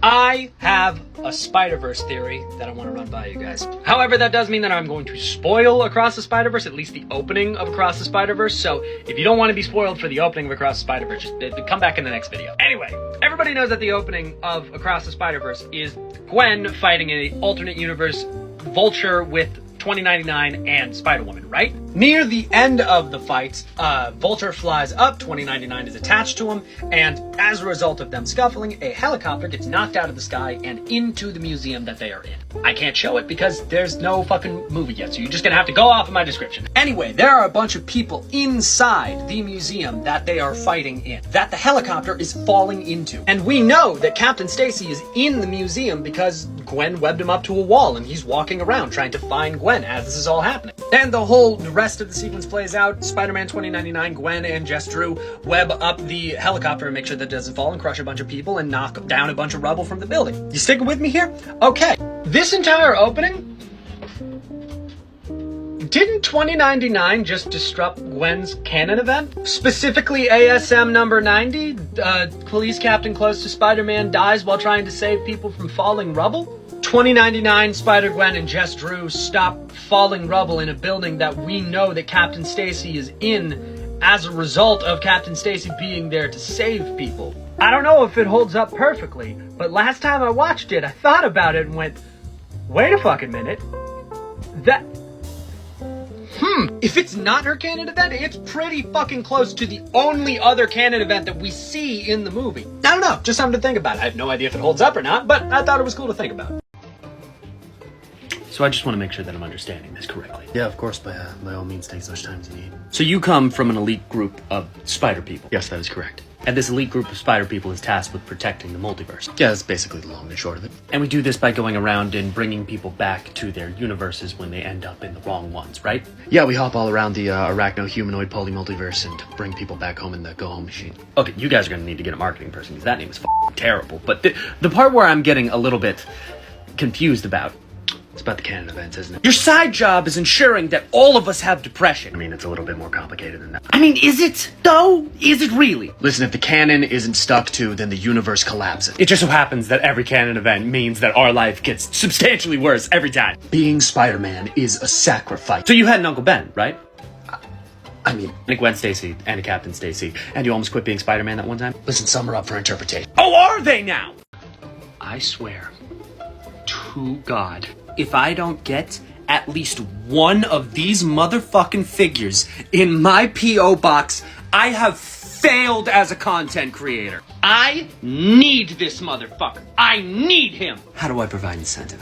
I have a Spider-Verse theory that I want to run by you guys. However, that does mean that I'm going to spoil Across the Spider-Verse, at least the opening of Across the Spider-Verse. So if you don't want to be spoiled for the opening of Across the Spider-Verse, just come back in the next video. Anyway, everybody knows that the opening of Across the Spider-Verse is Gwen fighting an alternate universe Vulture with 2099 and Spider-Woman, right? Near the end of the fight, Vulture flies up, 2099 is attached to him, and as a result of them scuffling, a helicopter gets knocked out of the sky and into the museum that they are in. I can't show it because there's no fucking movie yet, so you're just gonna have to go off of my description. Anyway, there are a bunch of people inside the museum that they are fighting in, that the helicopter is falling into. And we know that Captain Stacy is in the museum because Gwen webbed him up to a wall and he's walking around trying to find Gwen as this is all happening. And the rest of the sequence plays out. Spider-Man 2099, Gwen, and Jess Drew web up the helicopter and make sure that it doesn't fall and crush a bunch of people and knock down a bunch of rubble from the building. You sticking with me here? Okay. This entire opening, didn't 2099 just disrupt Gwen's Canon event? Specifically ASM number 90, police captain close to Spider-Man dies while trying to save people from falling rubble? 2099, Spider-Gwen and Jess Drew stop falling rubble in a building that we know that Captain Stacy is in as a result of Captain Stacy being there to save people. I don't know if it holds up perfectly, but last time I watched it, I thought about it and went, wait a fucking minute. If it's not her canon event, it's pretty fucking close to the only other canon event that we see in the movie. I don't know, just something to think about. I have no idea if it holds up or not, but I thought it was cool to think about. So I just want to make sure that I'm understanding this correctly. Yeah, of course, by all means, take as much time as you need. So you come from an elite group of spider people. Yes, that is correct. And this elite group of spider people is tasked with protecting the multiverse. Yeah, that's basically the long and short of it. And we do this by going around and bringing people back to their universes when they end up in the wrong ones, right? Yeah, we hop all around the arachno-humanoid multiverse and bring people back home in the go-home machine. Okay, you guys are going to need to get a marketing person because that name is f***ing terrible. But the part where I'm getting a little bit confused about, it's about the canon events, isn't it? your side job is ensuring that all of us have depression. I mean, it's a little bit more complicated than that. I mean, is it, though? Is it really? Listen, if the canon isn't stuck to, then the universe collapses. It just so happens that every canon event means that our life gets substantially worse every time. Being Spider-Man is a sacrifice. So you had an Uncle Ben, right? I mean, And a Gwen Stacy and a Captain Stacy, and you almost quit being Spider-Man that one time? listen, some are up for interpretation. Oh, are they now? I swear to God, if I don't get at least one of these motherfucking figures in my P.O. box, I have failed as a content creator. I need this motherfucker. I need him. How do I provide incentive?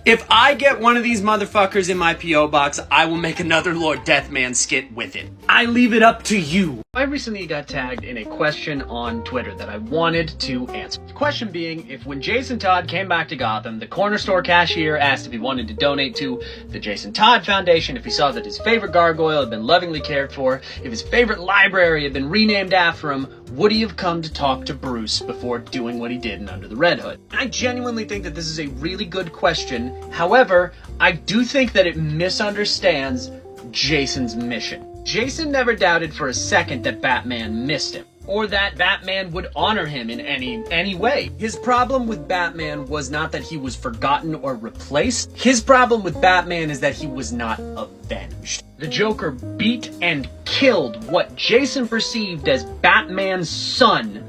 If I get one of these motherfuckers in my P.O. box, I will make another Lord Deathman skit with it. I leave it up to you. I recently got tagged in a question on Twitter that I wanted to answer. The question being, if when Jason Todd came back to Gotham, the corner store cashier asked if he wanted to donate to the Jason Todd Foundation, if he saw that his favorite gargoyle had been lovingly cared for, if his favorite library had been renamed after him, would he have come to talk to Bruce before doing what he did in Under the Red Hood? I genuinely think that this is a really good question. However, I do think that it misunderstands Jason's mission. Jason never doubted for a second that Batman missed him, or that Batman would honor him in any way. His problem with Batman was not that he was forgotten or replaced. His problem with Batman is that he was not avenged. The Joker beat and killed what Jason perceived as Batman's son,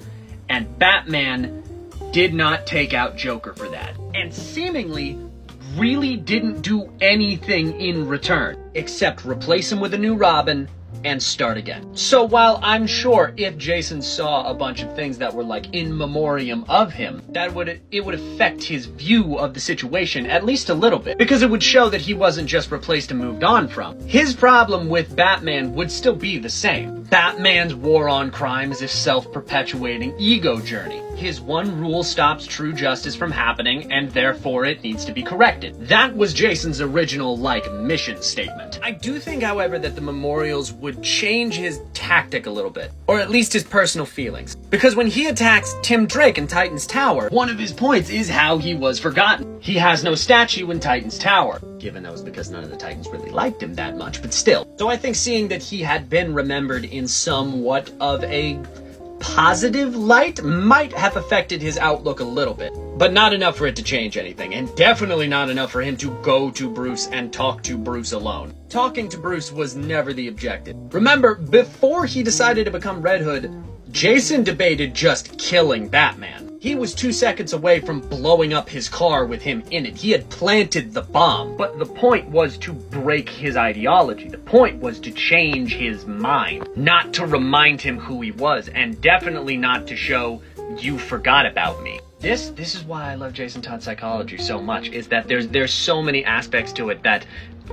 and Batman did not take out Joker for that. And seemingly really didn't do anything in return, except replace him with a new Robin and start again. So while I'm sure if Jason saw a bunch of things that were like in memoriam of him, it would affect his view of the situation at least a little bit, because it would show that he wasn't just replaced and moved on from. His problem with Batman would still be the same. Batman's war on crime is a self-perpetuating ego journey. His one rule stops true justice from happening, and therefore it needs to be corrected. That was Jason's original, mission statement. I do think, however, that the memorials would change his tactic a little bit, or at least his personal feelings. Because when he attacks Tim Drake in Titan's Tower, one of his points is how he was forgotten. He has no statue in Titan's Tower. given that was because none of the Titans really liked him that much, but still. So I think seeing that he had been remembered in somewhat of a positive light might have affected his outlook a little bit, but not enough for it to change anything, and definitely not enough for him to go to Bruce and talk to Bruce alone. Talking to Bruce was never the objective. Remember, before he decided to become Red Hood, Jason debated just killing Batman. He was 2 seconds away from blowing up his car with him in it. He had planted the bomb. But the point was to break his ideology. The point was to change his mind. Not to remind him who he was, and definitely not to show, you forgot about me. This is why I love Jason Todd's psychology so much, is that there's so many aspects to it that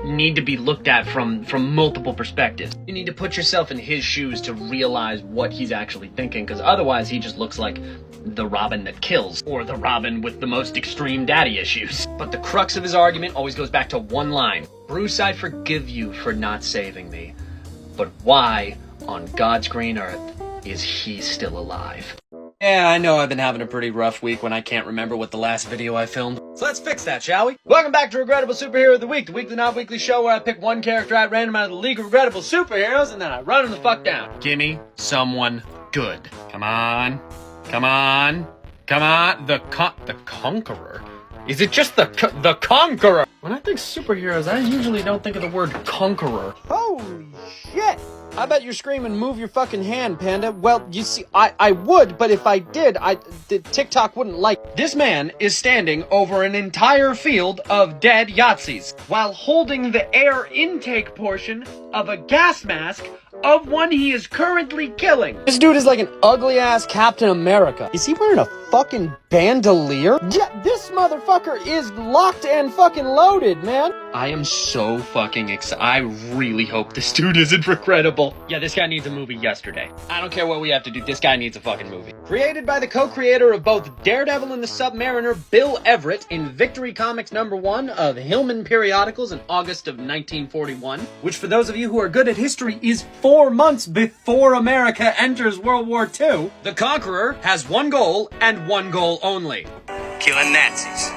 need to be looked at from multiple perspectives. You need to put yourself in his shoes to realize what he's actually thinking, because otherwise he just looks like the Robin that kills, or the Robin with the most extreme daddy issues. But the crux of his argument always goes back to one line. Bruce, I forgive you for not saving me, but why on God's green earth is he still alive? Yeah, I know I've been having a pretty rough week when I can't remember what the last video I filmed. So let's fix that, shall we? Welcome back to Regrettable Superhero of the Week, the weekly not-weekly show where I pick one character at random out of the League of Regrettable Superheroes and then I run him the fuck down. Gimme someone good. Come on. Come on. Come on. The Conqueror? Is it just the Conqueror? When I think superheroes, I usually don't think of the word Conqueror. Holy shit! I bet you're screaming, move your fucking hand, Panda. Well, you see, I would, but if I did, the TikTok wouldn't like. This man is standing over an entire field of dead Yahtzees while holding the air intake portion of a gas mask of one he is currently killing. This dude is like an ugly-ass Captain America. Is he wearing a fucking bandolier? Yeah, this motherfucker is locked and fucking loaded, man. I am so fucking excited. I really hope this dude isn't regrettable. Yeah, this guy needs a movie yesterday. I don't care what we have to do. This guy needs a fucking movie. Created by the co-creator of both Daredevil and the Submariner, Bill Everett, in Victory Comics #1 of Hillman Periodicals in August of 1941, which for those of you who are good at history is 4 months before America enters World War II, the Conqueror has one goal and one goal only. Killing Nazis.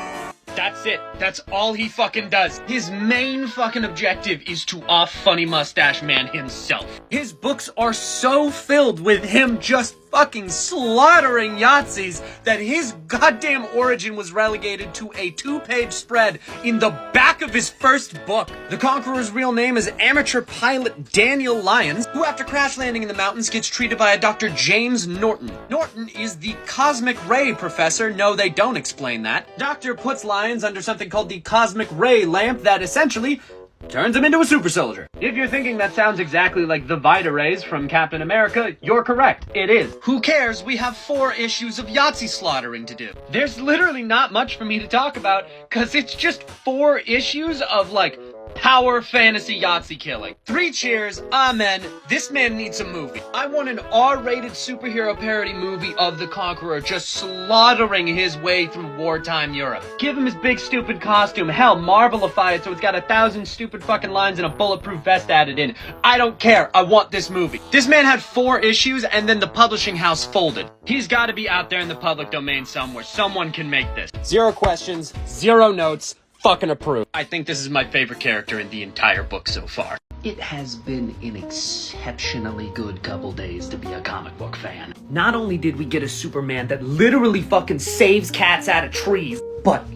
That's it. That's all he fucking does. His main fucking objective is to off Funny Mustache Man himself. His books are so filled with him just fucking slaughtering Yahtzees that his goddamn origin was relegated to a 2-page spread in the back of his first book. The Conqueror's real name is amateur pilot Daniel Lyons, who after crash landing in the mountains gets treated by a Dr. James Norton. Norton is the cosmic ray professor. No, they don't explain that. Doctor puts Lyons under something called the cosmic ray lamp that essentially turns him into a super soldier. If you're thinking that sounds exactly like the Vita Rays from Captain America, you're correct. It is. Who cares? We have 4 issues of Yahtzee slaughtering to do. There's literally not much for me to talk about, because it's just 4 issues of, like, power fantasy Yahtzee killing. 3 cheers, amen. This man needs a movie. I want an R-rated superhero parody movie of the Conqueror just slaughtering his way through wartime Europe. Give him his big stupid costume. Hell, Marvelify it so it's got 1,000 stupid fucking lines and a bulletproof vest added in. I don't care. I want this movie. This man had 4 issues and then the publishing house folded. He's got to be out there in the public domain somewhere. Someone can make this. 0 questions, 0 notes. Fucking approve. I think this is my favorite character in the entire book so far. It has been an exceptionally good couple days to be a comic book fan. Not only did we get a Superman that literally fucking saves cats out of trees, but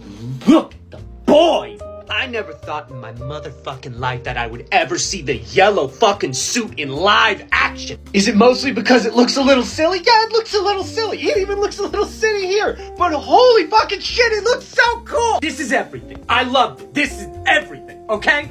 look at the boys! I never thought in my motherfucking life that I would ever see the yellow fucking suit in live action. Is it mostly because it looks a little silly? Yeah, it looks a little silly. It even looks a little silly here. But holy fucking shit, it looks so cool. This is everything. I love it. This is everything, okay?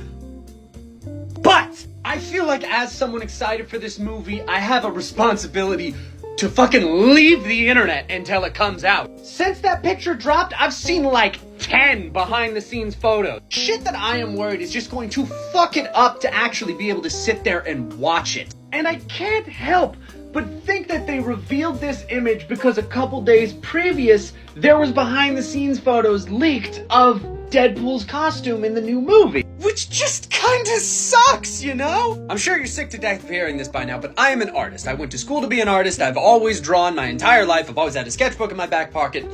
But I feel like as someone excited for this movie, I have a responsibility to fucking leave the internet until it comes out. Since that picture dropped, I've seen like 10 behind the scenes photos. Shit that I am worried is just going to fuck it up to actually be able to sit there and watch it. And I can't help but think that they revealed this image because a couple days previous, there was behind the scenes photos leaked of Deadpool's costume in the new movie. Which just kinda sucks, you know? I'm sure you're sick to death of hearing this by now, but I am an artist. I went to school to be an artist. I've always drawn my entire life. I've always had a sketchbook in my back pocket.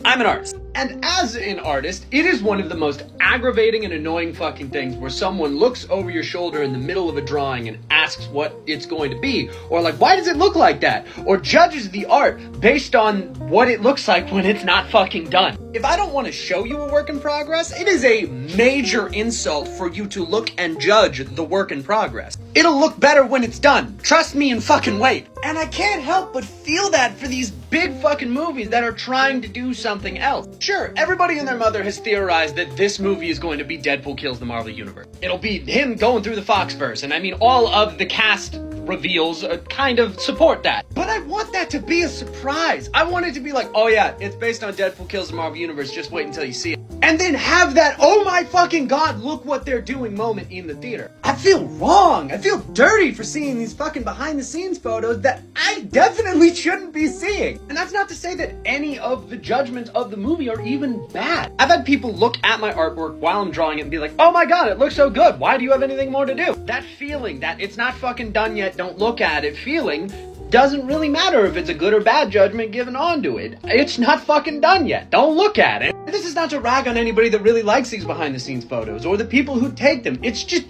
I'm an artist. And as an artist, it is one of the most aggravating and annoying fucking things where someone looks over your shoulder in the middle of a drawing and asks what it's going to be. Or like, why does it look like that? Or judges the art based on what it looks like when it's not fucking done. If I don't want to show you a work in progress, it is a major insult for you to look and judge the work in progress. It'll look better when it's done. Trust me and fucking wait. And I can't help but feel that for these big fucking movies that are trying to do something else. Sure, everybody and their mother has theorized that this movie is going to be Deadpool Kills the Marvel Universe. It'll be him going through the Foxverse, and I mean all of the cast reveals kind of support that. But I want that to be a surprise. I want it to be like, oh yeah, it's based on Deadpool Kills the Marvel Universe, just wait until you see it. And then have that, oh my fucking god, look what they're doing moment in the theater. I feel wrong. I feel dirty for seeing these fucking behind the scenes photos that I definitely shouldn't be seeing. And that's not to say that any of the judgments of the movie are even bad. I've had people look at my artwork while I'm drawing it and be like, oh my god, it looks so good. Why do you have anything more to do? That feeling, that it's not fucking done yet, don't look at it feeling, doesn't really matter if it's a good or bad judgment given onto it. It's not fucking done yet. Don't look at it. This is not to rag on anybody that really likes these behind the scenes photos or the people who take them. It's just,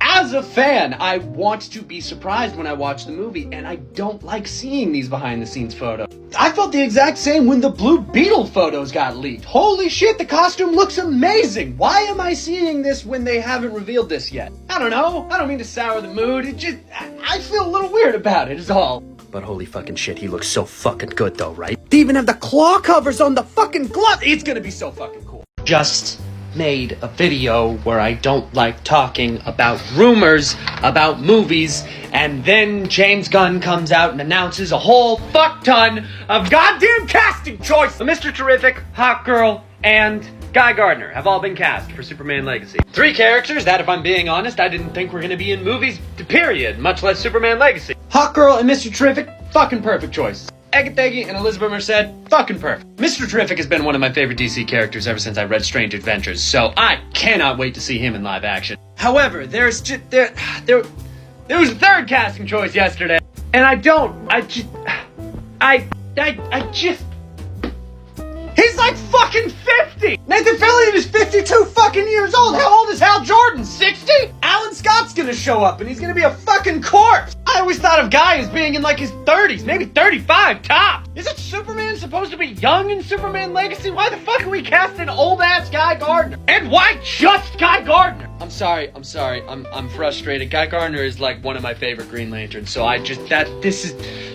as a fan, I want to be surprised when I watch the movie, and I don't like seeing these behind the scenes photos. I felt the exact same when the Blue Beetle photos got leaked. Holy shit, the costume looks amazing. Why am I seeing this when they haven't revealed this yet? I don't know. I don't mean to sour the mood. It just, I feel a little weird about it is all. But holy fucking shit, he looks so fucking good though, right? They even have the claw covers on the fucking glove. It's gonna be so fucking cool. Just made a video where I don't like talking about rumors about movies, and then James Gunn comes out and announces a whole fuck ton of goddamn casting choice. Mr. Terrific, Hawk Girl, and Guy Gardner have all been cast for Superman Legacy. 3 characters that, if I'm being honest, I didn't think were gonna be in movies, period, much less Superman Legacy. Hawk Girl and Mr. Terrific, fucking perfect choices. Agatha and Elizabeth Merced, fucking perfect. Mr. Terrific has been one of my favorite DC characters ever since I read Strange Adventures, so I cannot wait to see him in live action. However, there was a 3rd casting choice yesterday, and he's like fucking 50! Nathan Fillion is 52 fucking years old! How old is Hal Jordan? 60? Alan Scott's gonna show up and he's gonna be a fucking corpse! I always thought of Guy as being in like his 30s, maybe 35 tops! Isn't Superman supposed to be young in Superman Legacy? Why the fuck are we casting old-ass Guy Gardner? And why just Guy Gardner? I'm sorry, I'm frustrated. Guy Gardner is like one of my favorite Green Lanterns, so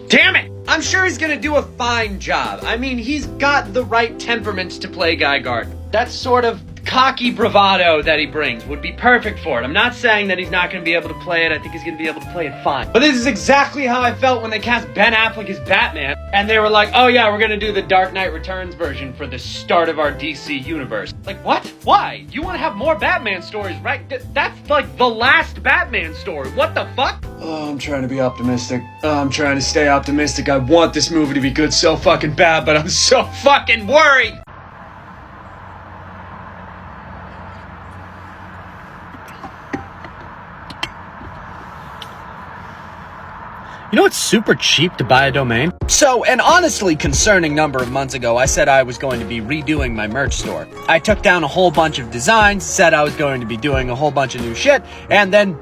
damn it! I'm sure he's gonna do a fine job. I mean, he's got the right temperament to play Guy Gardner. That sort of cocky bravado that he brings would be perfect for it. I'm not saying that he's not going to be able to play it. I think he's going to be able to play it fine. But this is exactly how I felt when they cast Ben Affleck as Batman, and they were like, oh yeah, we're going to do the Dark Knight Returns version for the start of our DC universe. Like, what? Why? You want to have more Batman stories, right? That's like the last Batman story. What the fuck? Oh, I'm trying to be optimistic. I'm trying to stay optimistic. I want this movie to be good so fucking bad, but I'm so fucking worried! You know it's super cheap to buy a domain? So, an honestly concerning number of months ago, I said I was going to be redoing my merch store. I took down a whole bunch of designs, said I was going to be doing a whole bunch of new shit, and then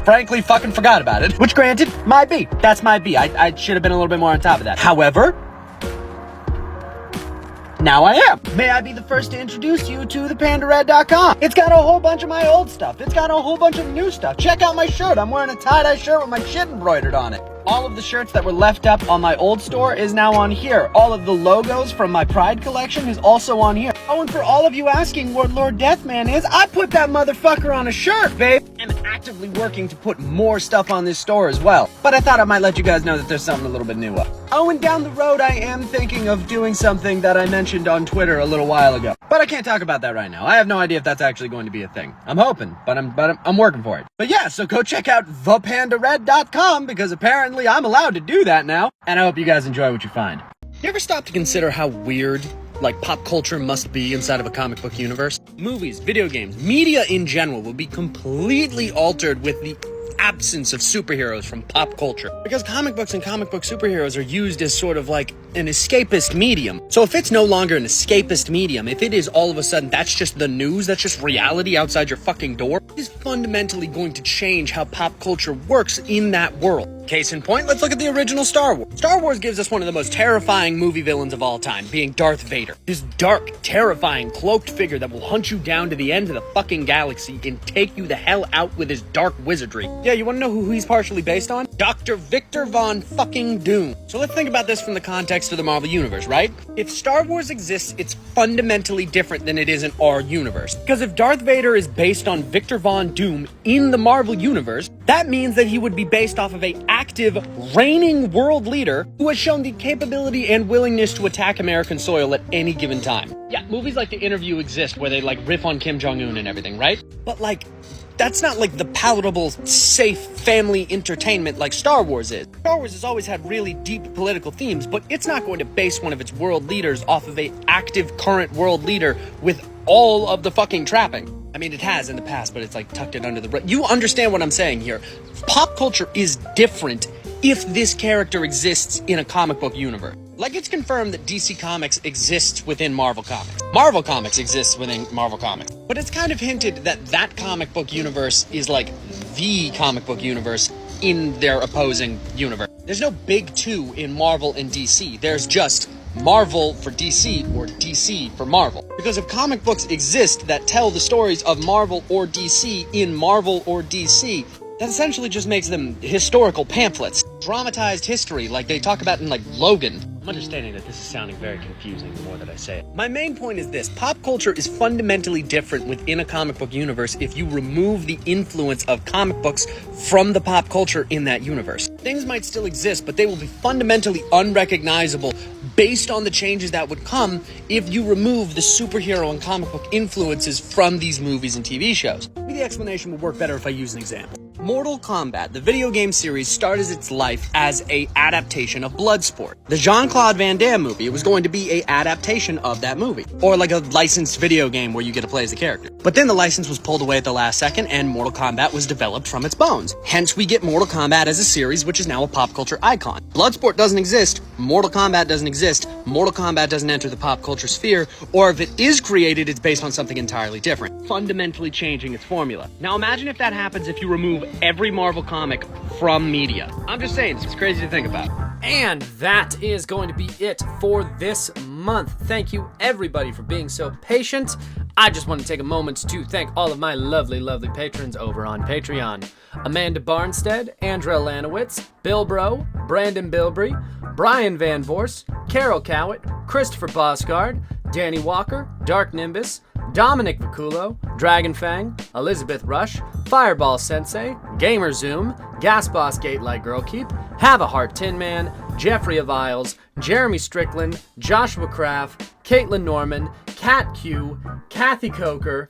frankly fucking forgot about it. Which granted, might be. That's my B. I should have been a little bit more on top of that. However, now I am. May I be the first to introduce you to the PandaRed.com. It's got a whole bunch of my old stuff. It's got a whole bunch of new stuff. Check out my shirt. I'm wearing a tie-dye shirt with my shit embroidered on it. All of the shirts that were left up on my old store is now on here. All of the logos from my Pride collection is also on here. Oh, and for all of you asking what Lord Deathman is, I put that motherfucker on a shirt, babe. I'm actively working to put more stuff on this store as well. But I thought I might let you guys know that there's something a little bit new up. Oh, and down the road, I am thinking of doing something that I mentioned on Twitter a little while ago. But I can't talk about that right now. I have no idea if that's actually going to be a thing. I'm hoping, but I'm working for it. But yeah, so go check out thepandared.com because apparently I'm allowed to do that now. And I hope you guys enjoy what you find. You ever stop to consider how weird like pop culture must be inside of a comic book universe. Movies, video games, media in general will be completely altered with the absence of superheroes from pop culture. Because comic books and comic book superheroes are used as sort of like an escapist medium. So if it's no longer an escapist medium, if it is all of a sudden that's just the news, that's just reality outside your fucking door, it is fundamentally going to change how pop culture works in that world. Case in point, let's look at the original Star Wars. Star Wars gives us one of the most terrifying movie villains of all time, being Darth Vader. This dark, terrifying, cloaked figure that will hunt you down to the end of the fucking galaxy and take you the hell out with his dark wizardry. Yeah, you wanna know who he's partially based on? Dr. Victor Von fucking Doom. So let's think about this from the context of the Marvel Universe, right? If Star Wars exists, it's fundamentally different than it is in our universe. Because if Darth Vader is based on Victor Von Doom in the Marvel Universe, that means that he would be based off of a active, reigning world leader who has shown the capability and willingness to attack American soil at any given time. Yeah, movies like The Interview exist where they like riff on Kim Jong-un and everything, right? But like, that's not like the palatable, safe family entertainment like Star Wars is. Star Wars has always had really deep political themes, but it's not going to base one of its world leaders off of a active current world leader with all of the fucking trapping. I mean, it has in the past, but it's like tucked it under the rug. You understand what I'm saying here. Pop culture is different if this character exists in a comic book universe. Like, it's confirmed that DC Comics exists within Marvel Comics. Marvel Comics exists within Marvel Comics. But it's kind of hinted that that comic book universe is like the comic book universe in their opposing universe. There's no big two in Marvel and DC. There's just Marvel for DC or DC for Marvel. Because if comic books exist that tell the stories of Marvel or DC in Marvel or DC, that essentially just makes them historical pamphlets. Dramatized history like they talk about in like Logan. I'm understanding that this is sounding very confusing the more that I say it. My main point is this: pop culture is fundamentally different within a comic book universe if you remove the influence of comic books from the pop culture in that universe. Things might still exist, but they will be fundamentally unrecognizable based on the changes that would come if you remove the superhero and comic book influences from these movies and TV shows. Maybe the explanation would work better if I use an example. Mortal Kombat, the video game series, started its life as an adaptation of Bloodsport. The Jean-Claude Van Damme movie, it was going to be an adaptation of that movie. Or like a licensed video game where you get to play as a character. But then the license was pulled away at the last second and Mortal Kombat was developed from its bones. Hence we get Mortal Kombat as a series, which is now a pop culture icon. Bloodsport doesn't exist, Mortal Kombat doesn't exist, Mortal Kombat doesn't enter the pop culture sphere, or if it is created, it's based on something entirely different, fundamentally changing its formula. Now imagine if that happens if you remove every Marvel comic from media. I'm just saying, it's crazy to think about. And that is going to be it for this month. Thank you everybody for being so patient. I just want to take a moment to thank all of my lovely, lovely patrons over on Patreon. Amanda Barnstead, Andrea Lanowitz, Bill Bro, Brandon Bilbrey, Brian Van Vorst, Carol Cowett, Christopher Bosgard, Danny Walker, Dark Nimbus, Dominic Vaculo, Dragonfang, Elizabeth Rush, Fireball Sensei, Gamer Zoom, Gas Boss Gatelight Girl Keep, Have a Heart Tin Man, Jeffrey of Isles, Jeremy Strickland, Joshua Kraft, Caitlin Norman, Kat Q, Kathy Coker,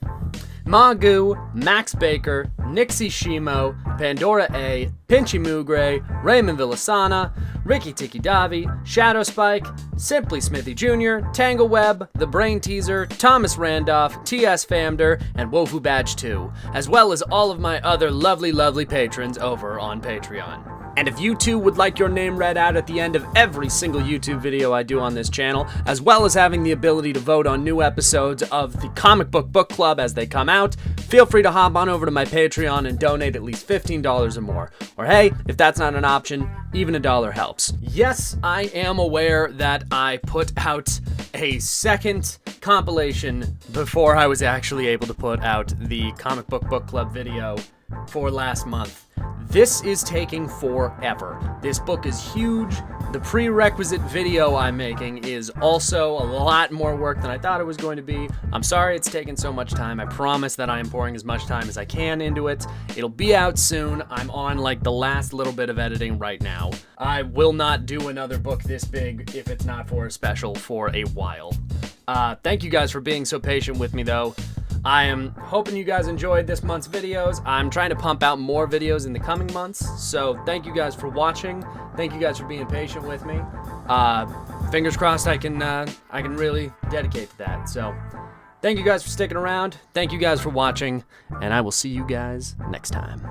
Magoo, Max Baker, Nixie Shimo, Pandora A, Pinchy Mugray, Raymond Villasana, Ricky Tiki Davi, Shadow Spike, Simply Smithy Jr., Tangle Web, The Brain Teaser, Thomas Randolph, T.S. Famder, and Wofu Badge 2, as well as all of my other lovely, lovely patrons over on Patreon. And if you too would like your name read out at the end of every single YouTube video I do on this channel, as well as having the ability to vote on new episodes of the Comic Book Book Club as they come out, feel free to hop on over to my Patreon and donate at least $15 or more. Or hey, if that's not an option, even $1 helps. Yes, I am aware that I put out a second compilation before I was actually able to put out the Comic Book Book Club video for last month. This is taking forever. This book is huge. The prerequisite video I'm making is also a lot more work than I thought it was going to be. I'm sorry it's taken so much time. I promise that I am pouring as much time as I can into it. It'll be out soon. I'm on like the last little bit of editing right now. I will not do another book this big if it's not for a special for a while. Thank you guys for being so patient with me though. I am hoping you guys enjoyed this month's videos. I'm trying to pump out more videos in the coming months, so thank you guys for watching. Thank you guys for being patient with me. fingers crossed I can really dedicate to that. So thank you guys for sticking around. Thank you guys for watching, and I will see you guys next time.